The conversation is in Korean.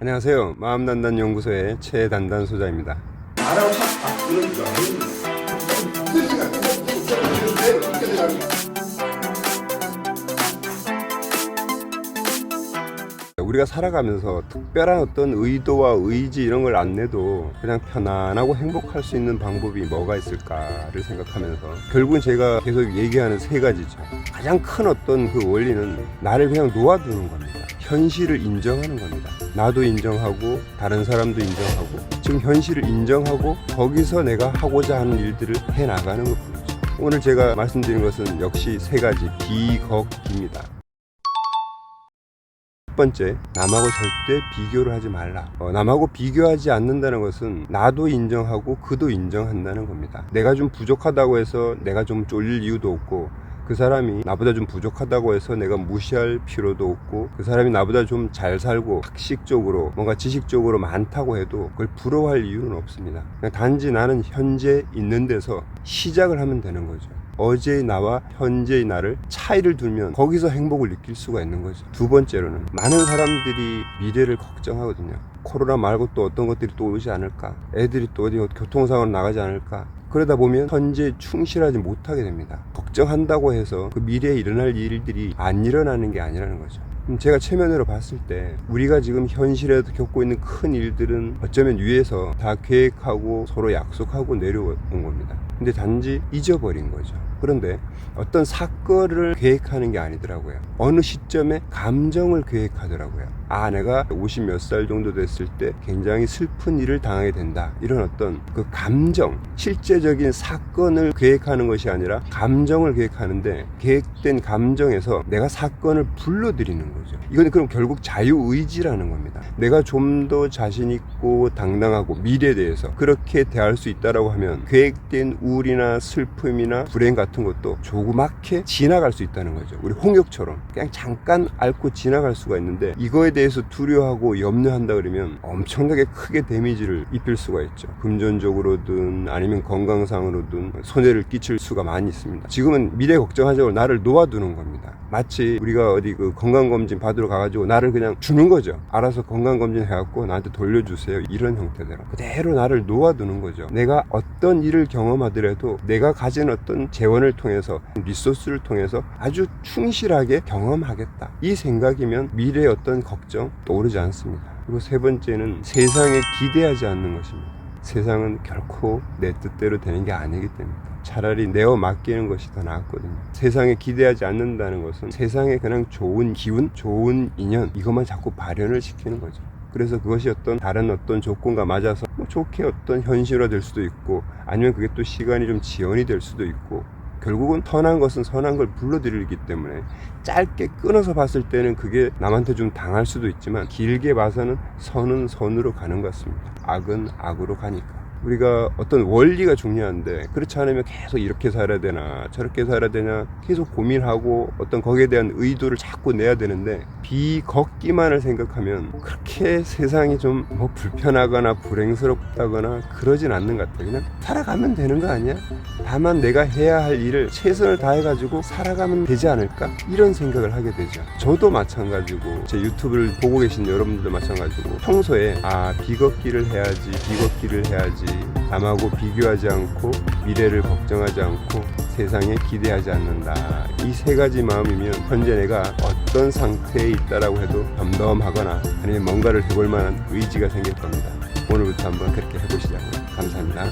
안녕하세요. 마음단단연구소의 최단단 소장입니다. 나라고 딱 그런 줄 알았는데 우리가 살아가면서 특별한 어떤 의도와 의지 이런 걸 안 내도 그냥 편안하고 행복할 수 있는 방법이 뭐가 있을까를 생각하면서 결국은 제가 계속 얘기하는 세 가지죠. 가장 큰 어떤 그 원리는 나를 그냥 놓아두는 겁니다. 현실을 인정하는 겁니다. 나도 인정하고 다른 사람도 인정하고 지금 현실을 인정하고 거기서 내가 하고자 하는 일들을 해나가는 것뿐이죠. 오늘 제가 말씀드린 것은 역시 세 가지 비걷기입니다. 첫 번째, 남하고 절대 비교를 하지 말라. 남하고 비교하지 않는다는 것은 나도 인정하고 그도 인정한다는 겁니다. 내가 좀 부족하다고 해서 내가 좀 쫄릴 이유도 없고, 그 사람이 나보다 좀 부족하다고 해서 내가 무시할 필요도 없고, 그 사람이 나보다 좀 잘 살고 학식적으로 뭔가 지식적으로 많다고 해도 그걸 부러워할 이유는 없습니다. 그냥 단지 나는 현재 있는 데서 시작을 하면 되는 거죠. 어제의 나와 현재의 나를 차이를 두면 거기서 행복을 느낄 수가 있는 거죠. 두 번째로는 많은 사람들이 미래를 걱정하거든요. 코로나 말고 또 어떤 것들이 또 오지 않을까, 애들이 또 어디 교통사고로 나가지 않을까. 그러다 보면 현재에 충실하지 못하게 됩니다. 걱정한다고 해서 그 미래에 일어날 일들이 안 일어나는 게 아니라는 거죠. 제가 체면으로 봤을 때 우리가 지금 현실에서 겪고 있는 큰 일들은 어쩌면 위에서 다 계획하고 서로 약속하고 내려온 겁니다. 근데 단지 잊어버린 거죠. 그런데 어떤 사건을 계획하는 게 아니더라고요. 어느 시점에 감정을 계획하더라고요. 내가 50 몇 살 정도 됐을 때 굉장히 슬픈 일을 당하게 된다. 이런 어떤 그 감정, 실제적인 사건을 계획하는 것이 아니라 감정을 계획하는데, 계획된 감정에서 내가 사건을 불러들이는 거죠. 이건 그럼 결국 자유의지라는 겁니다. 내가 좀 더 자신 있고 당당하고 미래에 대해서 그렇게 대할 수 있다라고 하면 계획된 우울이나 슬픔이나 불행 같은 것도 조그맣게 지나갈 수 있다는 거죠. 우리 홍역처럼 그냥 잠깐 앓고 지나갈 수가 있는데, 이거에 대해서 두려워하고 염려한다 그러면 엄청나게 크게 데미지를 입힐 수가 있죠. 금전적으로든 아니면 건강상으로든 손해를 끼칠 수가 많이 있습니다. 지금은 미래 걱정하자고 나를 놓아두는 겁니다. 마치 우리가 어디 그 건강검진 받으러 가가지고 나를 그냥 주는 거죠. 알아서 건강검진 해갖고 나한테 돌려주세요. 이런 형태대로 그대로 나를 놓아두는 거죠. 내가 어떤 일을 경험하더라도 내가 가진 어떤 재원을 통해서, 리소스를 통해서 아주 충실하게 경험하겠다. 이 생각이면 미래의 어떤 걱정 떠오르지 않습니다. 그리고 세 번째는 세상에 기대하지 않는 것입니다. 세상은 결코 내 뜻대로 되는 게 아니기 때문에 차라리 내어 맡기는 것이 더 낫거든요. 세상에 기대하지 않는다는 것은 세상에 그냥 좋은 기운, 좋은 인연, 이것만 자꾸 발현을 시키는 거죠. 그래서 그것이 어떤 다른 어떤 조건과 맞아서 좋게 어떤 현실화 될 수도 있고, 아니면 그게 또 시간이 좀 지연이 될 수도 있고, 결국은 선한 것은 선한 걸 불러들이기 때문에 짧게 끊어서 봤을 때는 그게 남한테 좀 당할 수도 있지만, 길게 봐서는 선은 선으로 가는 것 같습니다. 악은 악으로 가니까. 우리가 어떤 원리가 중요한데, 그렇지 않으면 계속 이렇게 살아야 되나 저렇게 살아야 되나 계속 고민하고 어떤 거기에 대한 의도를 자꾸 내야 되는데, 비걷기만을 생각하면 그렇게 세상이 좀 불편하거나 불행스럽다거나 그러진 않는 것 같아요. 그냥 살아가면 되는 거 아니야? 다만 내가 해야 할 일을 최선을 다해가지고 살아가면 되지 않을까? 이런 생각을 하게 되죠. 저도 마찬가지고 제 유튜브를 보고 계신 여러분들도 마찬가지고 평소에 비걷기를 해야지, 남하고 비교하지 않고 미래를 걱정하지 않고 세상에 기대하지 않는다. 이 세 가지 마음이면 현재 내가 어떤 상태에 있다라고 해도 덤덤하거나 아니면 뭔가를 해볼 만한 의지가 생길 겁니다. 오늘부터 한번 그렇게 해보시자고요. 감사합니다.